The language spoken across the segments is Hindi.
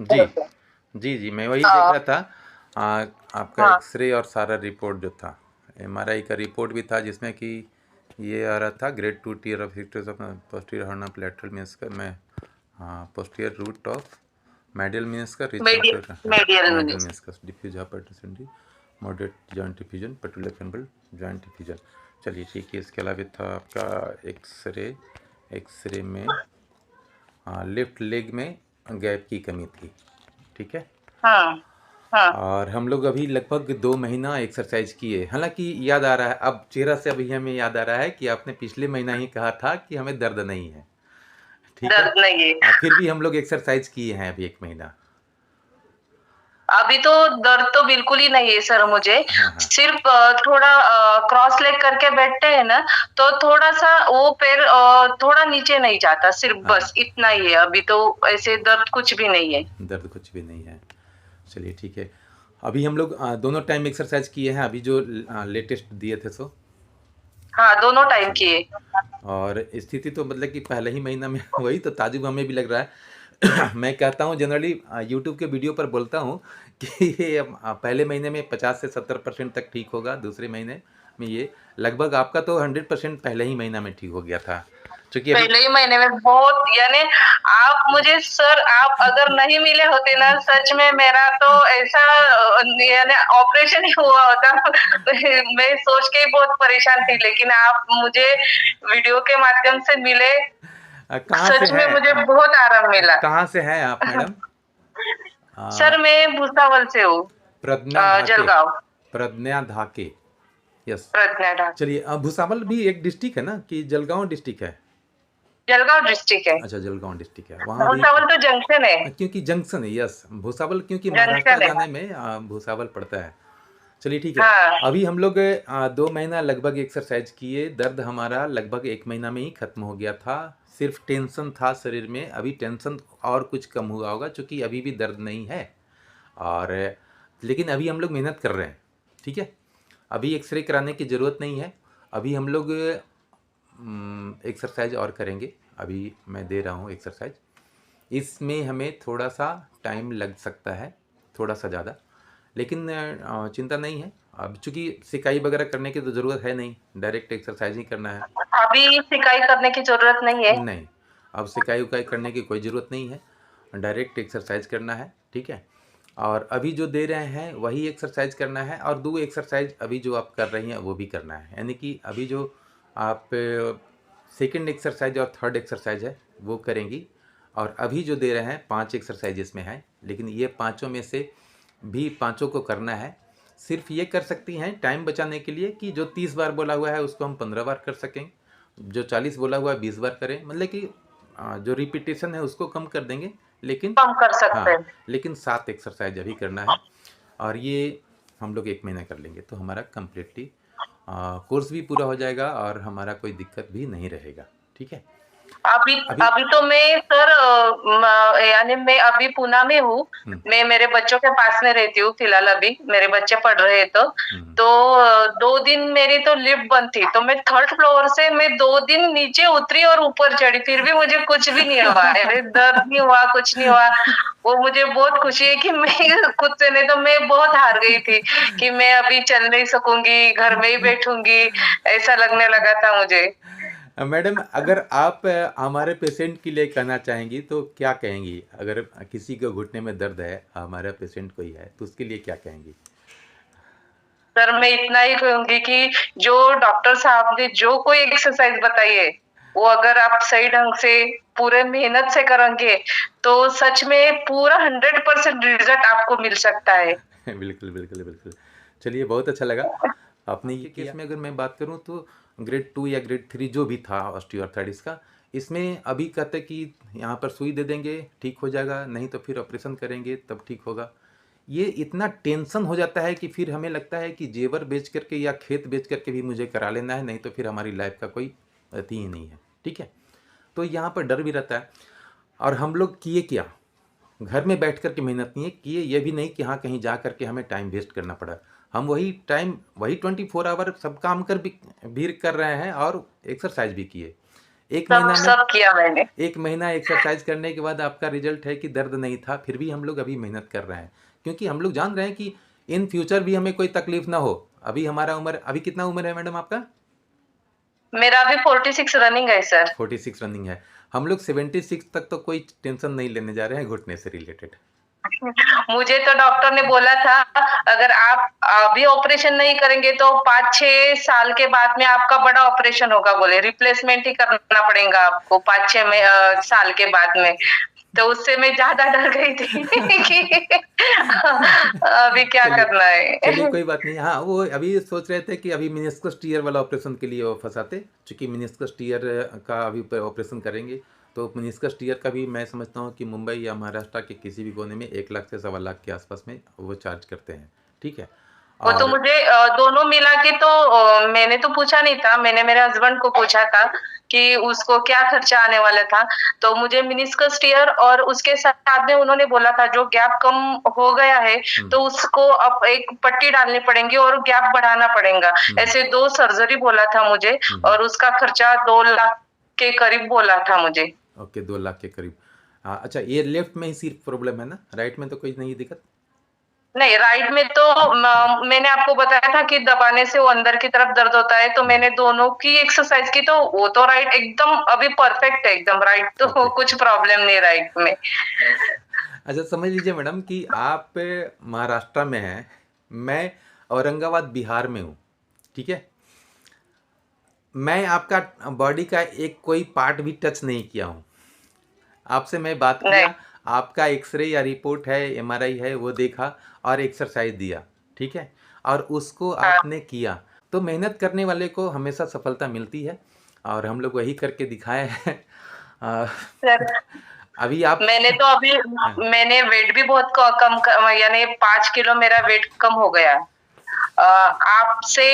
जी तरह से। जी जी, मैं वही देख हाँ रहा था। आ, आपका हाँ। एक्सरे और सारा रिपोर्ट जो था, एमआरआई का रिपोर्ट भी था, जिसमें कि ये आ रहा था grade 2 tear of history of posterior horn of lateral meniscus में। हाँ, posterior root of medial meniscus reaching to medial medial meniscus. Meniscus diffuse hyperintensity moderate joint diffusion patellar femoral joint diffusion. चलिए ठीक है। इसके अलावा था आपका एक्सरे। एक्सरे में हाँ, लेफ्ट लेग में गैप की कमी थी। ठीक है। हाँ हाँ। और हम लोग अभी लगभग 2 महीना एक्सरसाइज किए। हालांकि याद आ रहा है अब चेहरा से, अभी हमें याद आ रहा है कि आपने पिछले महीना ही कहा था कि हमें दर्द नहीं है। ठीक है। दर्द नहीं है। फिर भी हम लोग एक्सरसाइज किए हैं अभी 1 महीना। अभी तो दर्द तो बिल्कुल ही नहीं है सर मुझे। हाँ हाँ सिर्फ थोड़ा क्रॉस लेग करके बैठते हैं ना, तो थोड़ा सा वो पैर थोड़ा नीचे नहीं जाता, सिर्फ हाँ, बस इतना ही है। अभी तो ऐसे दर्द कुछ भी नहीं है। दर्द कुछ भी नहीं है। चलिए ठीक है। अभी हम लोग दोनों टाइम एक्सरसाइज किए हैं, अभी जो लेटेस्ट दिए थे सो। हाँ, दोनों टाइम चलिए। किए। और स्थिति तो मतलब कि पहले ही महीना में वही तो ताजुब हमें भी लग रहा है। मैं कहता हूँ जनरली यूट्यूब के वीडियो पर बोलता हूँ कि ये पहले महीने में 50 से 70% तक ठीक होगा, दूसरे महीने में ये लगभग आपका तो 100% पहले ही महीना में ठीक हो गया था, क्योंकि अभी पहले ही महीने में बहुत, यानी आप मुझे सर, आप अगर नहीं मिले होते ना, सच में मेरा तो ऐसा यानी ऑपरेशन ही हुआ होता। मैं सोच के ही बहुत परेशान थी, लेकिन आप मुझे वीडियो के माध्यम से मिले, कहाँ से सच में हैं मुझे बहुत आराम मिला। कहाँ से हैं आप मैडम? सर मैं भूसावल से हूँ, प्रज्ञा धाके। जलगांव। प्रज्ञा धाके। यस। प्रज्ञा ढाक। चलिए, भुसावल भी एक डिस्ट्रिक्ट है ना कि जलगांव डिस्ट्रिक्ट है? जलगांव डिस्ट्रिक्ट है। अच्छा, जलगांव डिस्ट्रिक्ट है वहाँ भी। भूसावल तो जंक्शन है। क्योंकि जंक्शन है, यस। भुसावल क्योंकि महाराष्ट्र जंक्शन है। जाने में भुसावल पड़ता है। चलिए ठीक है। हाँ। अभी हम लोग 2 महीना लगभग एक्सरसाइज किए, दर्द हमारा लगभग 1 महीना में ही खत्म हो गया था। सिर्फ टेंशन था शरीर में, अभी टेंशन और कुछ कम हुआ होगा, क्योंकि अभी भी दर्द नहीं है। और लेकिन अभी हम लोग मेहनत कर रहे हैं। ठीक है। अभी एक्सरे कराने की ज़रूरत नहीं है। अभी हम लोग एक्सरसाइज और करेंगे। अभी मैं दे रहा हूँ एक्सरसाइज। इसमें हमें थोड़ा सा टाइम लग सकता है, थोड़ा सा ज़्यादा, लेकिन चिंता नहीं है। अब चूँकि सिकाई वगैरह करने की तो ज़रूरत है नहीं, डायरेक्ट एक्सरसाइज ही करना है। अभी सिकाई करने की जरूरत नहीं है। नहीं, अब सिकाई उकाई करने की कोई ज़रूरत नहीं है, डायरेक्ट एक्सरसाइज करना है। ठीक है। और अभी जो दे रहे हैं वही एक्सरसाइज करना है, और 2 एक्सरसाइज अभी जो आप कर रही हैं वो भी करना है। यानी कि अभी जो आप सेकंड एक्सरसाइज और थर्ड एक्सरसाइज है वो करेंगी। और अभी जो दे रहे हैं 5 एक्सरसाइज इसमें हैं, लेकिन ये पाँचों में से भी पाँचों को करना है। सिर्फ ये कर सकती हैं टाइम बचाने के लिए कि जो 30 बार बोला हुआ है उसको हम 15 बार कर सकें, जो 40 बोला हुआ है 20 बार करें। मतलब कि जो रिपीटेशन है उसको कम कर देंगे, लेकिन कम कर सकते हाँ, हैं। लेकिन 7 एक्सरसाइज अभी करना है। और ये हम लोग 1 महीना कर लेंगे तो हमारा कम्प्लीटली कोर्स भी पूरा हो जाएगा और हमारा कोई दिक्कत भी नहीं रहेगा। ठीक है। अभी अभी अभी तो मैं सर यानी मैं अभी पुणे में हूँ। मैं मेरे बच्चों के पास में रहती हूँ फिलहाल, अभी मेरे बच्चे पढ़ रहे हैं तो 2 दिन मेरी तो लिफ्ट बंद थी, तो मैं थर्ड फ्लोर से मैं 2 दिन नीचे उतरी और ऊपर चढ़ी, फिर भी मुझे कुछ भी नहीं हुआ, अरे दर्द नहीं हुआ, कुछ नहीं हुआ। वो मुझे बहुत खुशी है कि मैं खुद से, नहीं तो मैं बहुत हार गई थी कि मैं अभी चल नहीं सकूंगी, घर में ही बैठूंगी, ऐसा लगने लगा था मुझे। मैडम, अगर आप हमारे पेशेंट के लिए कहना चाहेंगी तो क्या कहेंगी? अगर किसी को घुटने में दर्द है, हमारा पेशेंट कोई है, तो उसके लिए क्या कहेंगी? सर मैं इतना ही कहूंगी कि जो डॉक्टर साहब ने जो कोई एक्सरसाइज बताई है, वो अगर आप सही ढंग से पूरे मेहनत से करेंगे, तो सच में पूरा 100% रिजल्ट आपको मिल सकता है। बिल्कुल बिल्कुल बिल्कुल। चलिए, बहुत अच्छा लगा आपने ये केस में अगर मैं बात करूं तो ग्रेड 2 या ग्रेड 3 जो भी था ऑस्टियोआर्थराइटिस का, इसमें अभी कहते कि यहाँ पर सुई दे देंगे ठीक हो जाएगा, नहीं तो फिर ऑपरेशन करेंगे तब ठीक होगा। ये इतना टेंशन हो जाता है कि फिर हमें लगता है कि जेवर बेच करके या खेत बेच करके भी मुझे करा लेना है, नहीं तो फिर हमारी लाइफ का कोई अति ही नहीं है। ठीक है। तो यहाँ पर डर भी रहता है। और हम लोग किए क्या? घर में बैठ कर के मेहनत नहीं है किए, ये भी नहीं कि हाँ कहीं जा कर के हमें टाइम वेस्ट करना पड़ा। हम वही टाइम, वही 24 आवर सब काम कर भी कर रहे हैं और एक्सरसाइज भी किए। एक सब महीना में सब किया मैंने। 1 महीना एक्सरसाइज करने के बाद आपका रिजल्ट है कि दर्द नहीं था, फिर भी हम लोग अभी मेहनत कर रहे हैं, क्योंकि हम लोग जान रहे हैं कि इन फ्यूचर भी हमें कोई तकलीफ ना हो। अभी हमारा उम्र, अभी कितना उम्र है मैडम आपका? मेरा अभी 46 रनिंग है सर। 46 रनिंग है। हम लोग 76 तक तो कोई टेंशन नहीं लेने जा रहे हैं घुटने से रिलेटेड। मुझे तो डॉक्टर ने बोला था, अगर आप अभी ऑपरेशन नहीं करेंगे तो 5-6 साल के बाद में आपका बड़ा ऑपरेशन होगा, बोले रिप्लेसमेंट ही करना पड़ेगा आपको 5-6 साल के बाद में। तो उससे मैं ज्यादा डर गई थी कि अभी क्या चलिए करना चलिए है। कोई बात नहीं। हाँ, वो अभी सोच रहे थे कि अभी मिनिस्कस टीयर वाला ऑपरेशन के लिए वो फंसाते, चूँकि मिनिस्कस टीयर का अभी ऑपरेशन करेंगे, तो मिनिस्कस टीयर का भी मैं समझता हूँ कि मुंबई या महाराष्ट्र के किसी भी कोने में 1 लाख से 1.25 लाख के आसपास में वो चार्ज करते हैं, ठीक है? वो तो और मुझे दोनों मिला के तो मैंने तो पूछा नहीं था, मैंने मेरे हस्बैंड को पूछा था कि उसको क्या खर्चा आने वाला था। तो मुझे मेनिस्कस टीयर और उसके साथ में उन्होंने बोला था जो गैप कम हो गया है तो उसको अब एक पट्टी डालनी पड़ेगी और गैप बढ़ाना पड़ेगा। ऐसे 2 सर्जरी बोला था मुझे और उसका खर्चा 2 लाख के करीब बोला था मुझे। ओके, 2 लाख के करीब। हाँ, अच्छा, ये लेफ्ट में ही सिर्फ प्रॉब्लम है ना, राइट में तो कोई नहीं दिक्कत? नहीं, राइट में तो मैंने आपको बताया था कि दबाने से वो अंदर की तरफ दर्द होता है, तो मैंने दोनों की एक्सरसाइज की तो वो तो राइट एकदम अभी परफेक्ट है एकदम, राइट तो ओके। कुछ प्रॉब्लम नहीं राइट में। अच्छा, समझ लीजिए मैडम कि आप महाराष्ट्र में हैं, मैं औरंगाबाद बिहार में हूँ, ठीक है? मैं आपका बॉडी का एक कोई पार्ट भी टच नहीं किया हूँ। आपसे मैं बात नहीं, किया, आपका एक्सरे या रिपोर्ट है, एमआरआई है, वो देखा और एक्सरसाइज दिया, ठीक है? और उसको हाँ, आपने किया। तो मेहनत करने वाले को हमेशा सफलता मिलती है और हम लोग वही करके दिखाए हैं। अ, सर अभी आप मैंने तो अभी हाँ, मैंने वेट भी बहुत यानी 5 किलो मेरा वेट कम हो गया। आपसे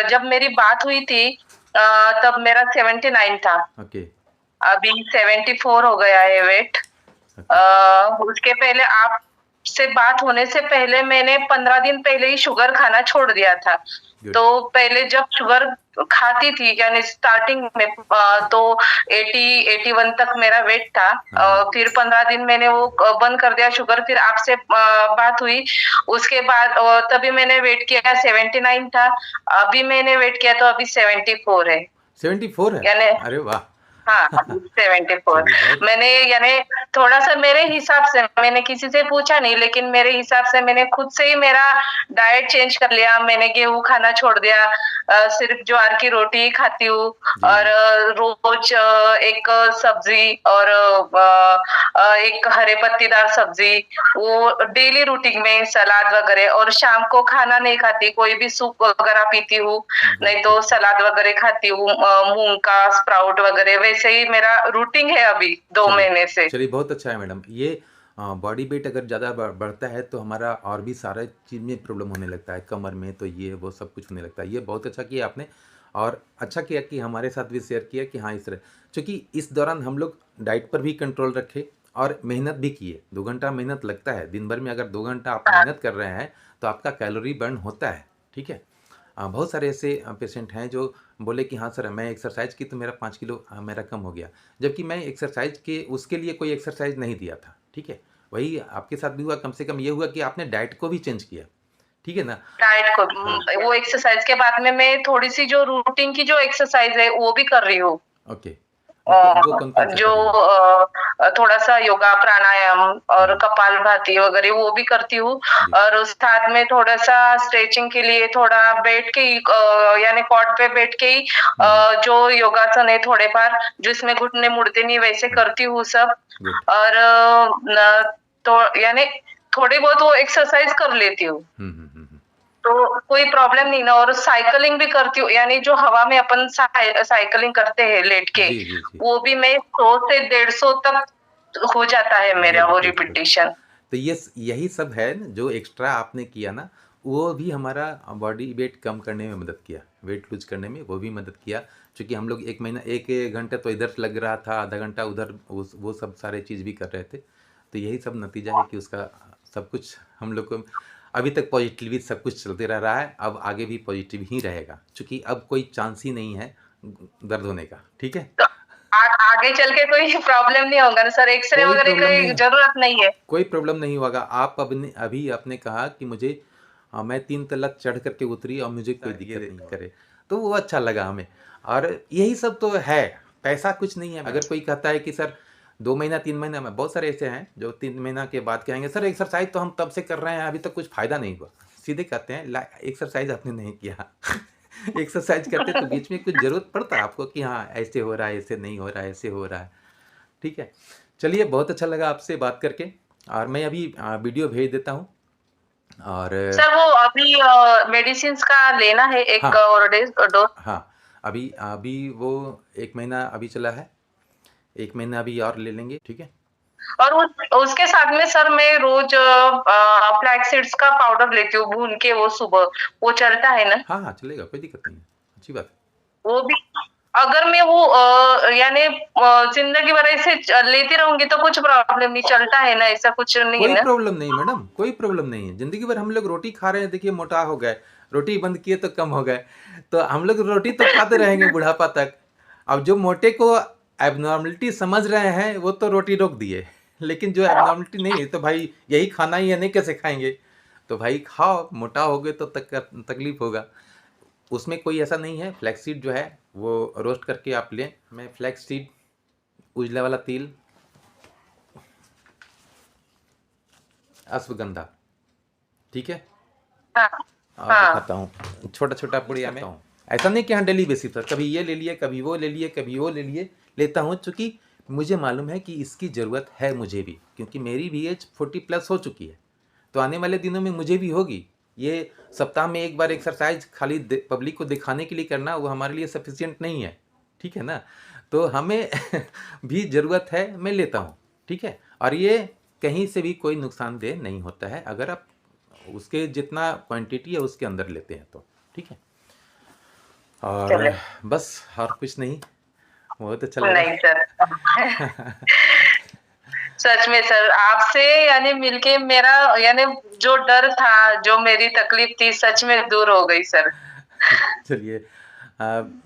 जब मेरी बात हुई थी तब मेरा 79 था, ओके, अभी 74 हो गया है वेट। ओके, उसके पहले आपसे बात होने से पहले मैंने 15 दिन पहले ही शुगर खाना छोड़ दिया था। गुड। तो पहले जब शुगर खाती थी यानी स्टार्टिंग में तो 80-81 तक मेरा वेट था। हाँ, फिर 15 दिन मैंने वो बंद कर दिया शुगर, फिर आपसे बात हुई। उसके बाद तभी मैंने वेट किया 79 था, अभी मैंने वेट किया तो अभी 74 है। 74 है? यानी अरे वाह! हाँ, 74। चलिए बहुत मैंने यानी थोड़ा-सा मेरे हिसाब से मैंने किसी से पूछा नहीं, लेकिन मेरे हिसाब से मैंने खुद से ही मेरा डाइट चेंज कर लिया। मैंने गेहूँ खाना छोड़ दिया, सिर्फ़ ज्वार की रोटी ही खाती हूँ जी, और जी। रोज़ एक सब्ज़ी और एक हरे पत्तीदार सब्ज़ी, वो डेली रूटीन में सलाद वगैरह, और शाम को खाना नहीं खाती, कोई भी सूप वगैरह पीती हूँ, गुड, नहीं गुड। तो सलाद वगैरह खाती हूँ, मूँग का स्प्राउट वगैरह, वैसे ही मेरा रूटीन है अभी 2 चलिए, महीने से। चलिए बहुत अच्छा है मैडम। ये बॉडी वेट अगर ज़्यादा बढ़ता है तो हमारा और भी सारे चीज़ में प्रॉब्लम होने लगता है, कमर में तो ये वो सब कुछ होने लगता है। ये बहुत अच्छा किया आपने और अच्छा किया कि हमारे साथ भी शेयर किया कि हाँ इस तरह, चूँकि इस दौरान हम लोग डाइट पर भी कंट्रोल रखे और मेहनत भी किए। 2 घंटा मेहनत लगता है दिन भर में, अगर 2 घंटा आप हाँ, मेहनत कर रहे हैं तो आपका कैलोरी बर्न होता है, ठीक है? बहुत सारे ऐसे पेशेंट हैं जो बोले कि हाँ सर, मैं एक्सरसाइज की तो मेरा 5 किलो मेरा कम हो गया, जबकि मैं एक्सरसाइज के उसके लिए कोई एक्सरसाइज नहीं दिया था, ठीक है? वही आपके साथ भी हुआ, कम से कम ये हुआ कि आपने डाइट को भी चेंज किया, ठीक है ना? डाइट को हाँ, वो एक्सरसाइज के बाद में मैं थोड़ी-सी जो रूटीन की जो एक्सरसाइज है वो भी कर रही हूँ। ओके। वो अ, कौन-कौन सा जो कर रही हैं? थोड़ा-सा योगा, प्राणायाम और हुँ, कपालभाति वगैरह वो भी करती हूँ, जी, और उस साथ में थोड़ा-सा स्ट्रेचिंग के लिए थोड़ा बैठ के ही यानी कॉट पे बैठ के ही हुँ, जो योगासन है थोड़े बार जिसमें घुटने मुड़ते नहीं वैसे हाँ, करती हूँ सब। गुड। और न तो यानी थोड़ी बहुत वो एक्सरसाइज कर लेती हूँ। हुँ, हुँ, हुँ, हुँ। तो कोई प्रॉब्लम नहीं ना, और साइकिलिंग भी करती हूँ, यानी जो हवा में अपन साइकिलिंग करते हैं लेट के, जी, जी, जी। वो भी मैं 100 से 150 तक हो जाता है मेरा गुड, वो गुड, गुड। रिपीटिशन। तो यही सब है न, जो एक्स्ट्रा आपने किया ना, वो भी हमारा बॉडी वेट कम करने में मदद किया, वेट लूज करने में वो भी मदद किया। चूँकि हम लोग 1 महीना 1 घंटा तो इधर लग रहा था, आधा घंटा उधर, वो सब सारे चीज़ भी कर रहे थे। तो यही सब नतीजा है कि उसका सब कुछ हम लोग को अभी तक पॉजिटिवली सब कुछ चलते रह रहा है, अब आगे भी पॉजिटिव ही रहेगा, चूँकि अब कोई चांस ही नहीं है दर्द होने का, ठीक है? आगे चल के कोई प्रॉब्लम नहीं होगा ना सर? एक्सरे कोई वगैरह प्रॉब्लम की नहीं, जरूरत नहीं है? कोई प्रॉब्लम नहीं होगा। आप अभी आपने कहा कि मुझे मैं 3 तलक चढ़ करके उतरी और मुझे कोई दिक्कत नहीं करे, तो वो अच्छा लगा हमें। और यही सब तो है, पैसा कुछ नहीं है। अगर कोई कहता है कि सर 2 महीना 3 महीना में, बहुत सारे ऐसे हैं जो 3 महीना के बाद कहेंगे सर एक्सरसाइज तो हम तब से कर रहे हैं, अभी तक कुछ फायदा नहीं हुआ। सीधे कहते हैं एक्सरसाइज आपने नहीं किया। एक्सरसाइज करते तो बीच में कुछ जरूरत पड़ता है आपको कि हाँ ऐसे हो रहा है, ऐसे नहीं हो रहा है, ऐसे हो रहा है। ठीक है, चलिए बहुत अच्छा लगा आपसे बात करके, और मैं अभी वीडियो भेज देता हूँ। और सर वो अभी मेडिसिन का लेना है एक हाँ, और डोज? हाँ, अभी अभी वो 1 महीना अभी चला है, 1 महीना अभी और ले लेंगे, ठीक है। और उसके साथ में सर मैं रोज फ्लैक्स सीड्स का पाउडर लेती हूँ भून के, वो सुबह, वो चलता है ना? हाँ हाँ चलेगा, कोई दिक्कत नहीं है, अच्छी बात है। वो भी अगर मैं वो यानी जिंदगी भर ऐसे लेती रहूंगी तो कुछ प्रॉब्लम नहीं, चलता है ना? ऐसा कुछ नहीं है कोई ना? प्रॉब्लम नहीं मैडम, कोई प्रॉब्लम नहीं है। जिंदगी भर हम लोग रोटी खा रहे हैं, देखिए मोटा हो गए, रोटी बंद किए तो कम हो गए, तो हम लोग रोटी तो खाते रहेंगे बुढ़ापा तक। अब जो मोटे को एबनॉर्मलिटी समझ रहे हैं वो तो रोटी रोक दिए, लेकिन जो एबनॉर्मलिटी नहीं है तो भाई यही खाना ही है, नहीं कैसे खाएंगे? तो भाई खाओ, मोटा हो गए तो तकलीफ होगा। उसमें कोई ऐसा नहीं है। फ्लैक्स सीड जो है वो रोस्ट करके आप लें। मैं फ्लैक्स सीड, उजला वाला तिल, अश्वगंधा, ठीक है, हाँ और हाँ। दिखाता हूँ छोटा छोटा पुड़िया में। ऐसा नहीं कि हाँ डेली बेसिस पर कभी ये ले लिए, कभी वो ले लिए, कभी वो ले लिए, लेता हूँ चूँकि मुझे मालूम है कि इसकी ज़रूरत है मुझे भी, क्योंकि मेरी भी एज 40+ हो चुकी है, तो आने वाले दिनों में मुझे भी होगी। ये सप्ताह में एक बार एक्सरसाइज खाली पब्लिक को दिखाने के लिए करना वो हमारे लिए सफिशिएंट नहीं है, ठीक है ना? तो हमें भी ज़रूरत है, मैं लेता हूँ, ठीक है। और ये कहीं से भी कोई नुकसानदेह नहीं होता है अगर आप उसके जितना क्वांटिटी है उसके अंदर लेते हैं तो, ठीक है। और बस, और कुछ नहीं, बहुत अच्छा लगा। नहीं सर। सच में सर आपसे यानी मिलके मेरा यानी जो डर था, जो मेरी तकलीफ थी, सच में दूर हो गई सर। चलिए,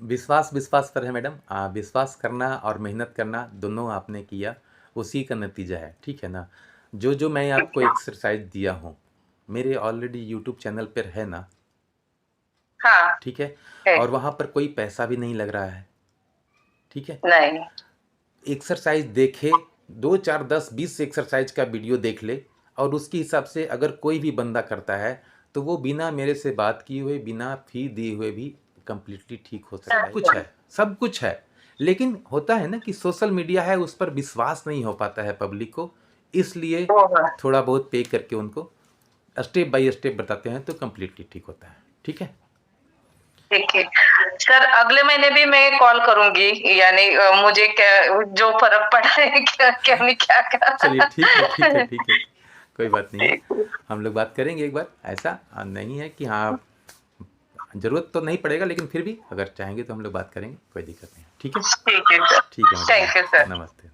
विश्वास विश्वास पर है मैडम। विश्वास करना और मेहनत करना दोनों आपने किया, उसी का नतीजा है, ठीक है ना? जो जो मैं आपको एक्सरसाइज दिया हूँ मेरे ऑलरेडी यूट्यूब चैनल पर है ना, हाँ ठीक है, और वहाँ पर कोई पैसा भी नहीं लग रहा है, ठीक है। नहीं। एक्सरसाइज देखे, 2 4 10 20 एक्सरसाइज का वीडियो देख ले, और उसके हिसाब से अगर कोई भी बंदा करता है तो वो बिना मेरे से बात किए हुए, बिना फी दिए हुए भी कंप्लीटली ठीक हो सकता है। कुछ है, सब कुछ है, लेकिन होता है ना कि सोशल मीडिया है, उस पर विश्वास नहीं हो पाता है पब्लिक को, इसलिए थोड़ा बहुत पे करके उनको स्टेप बाय स्टेप बताते हैं तो कंप्लीटली ठीक होता है, ठीक है। ठीक है सर, अगले महीने भी मैं कॉल करूंगी, यानी मुझे क्या जो फर्क पड़ा है, क्या नहीं क्या क्या। चलिए ठीक है, ठीक है, ठीक है, कोई बात नहीं है, हम लोग बात करेंगे एक बार। ऐसा नहीं है कि हाँ जरूरत तो नहीं पड़ेगा, लेकिन फिर भी अगर चाहेंगे तो हम लोग बात करेंगे, कोई दिक्कत नहीं, ठीक है। ठीक है सर, ठीक है, थैंक यू सर। नमस्ते।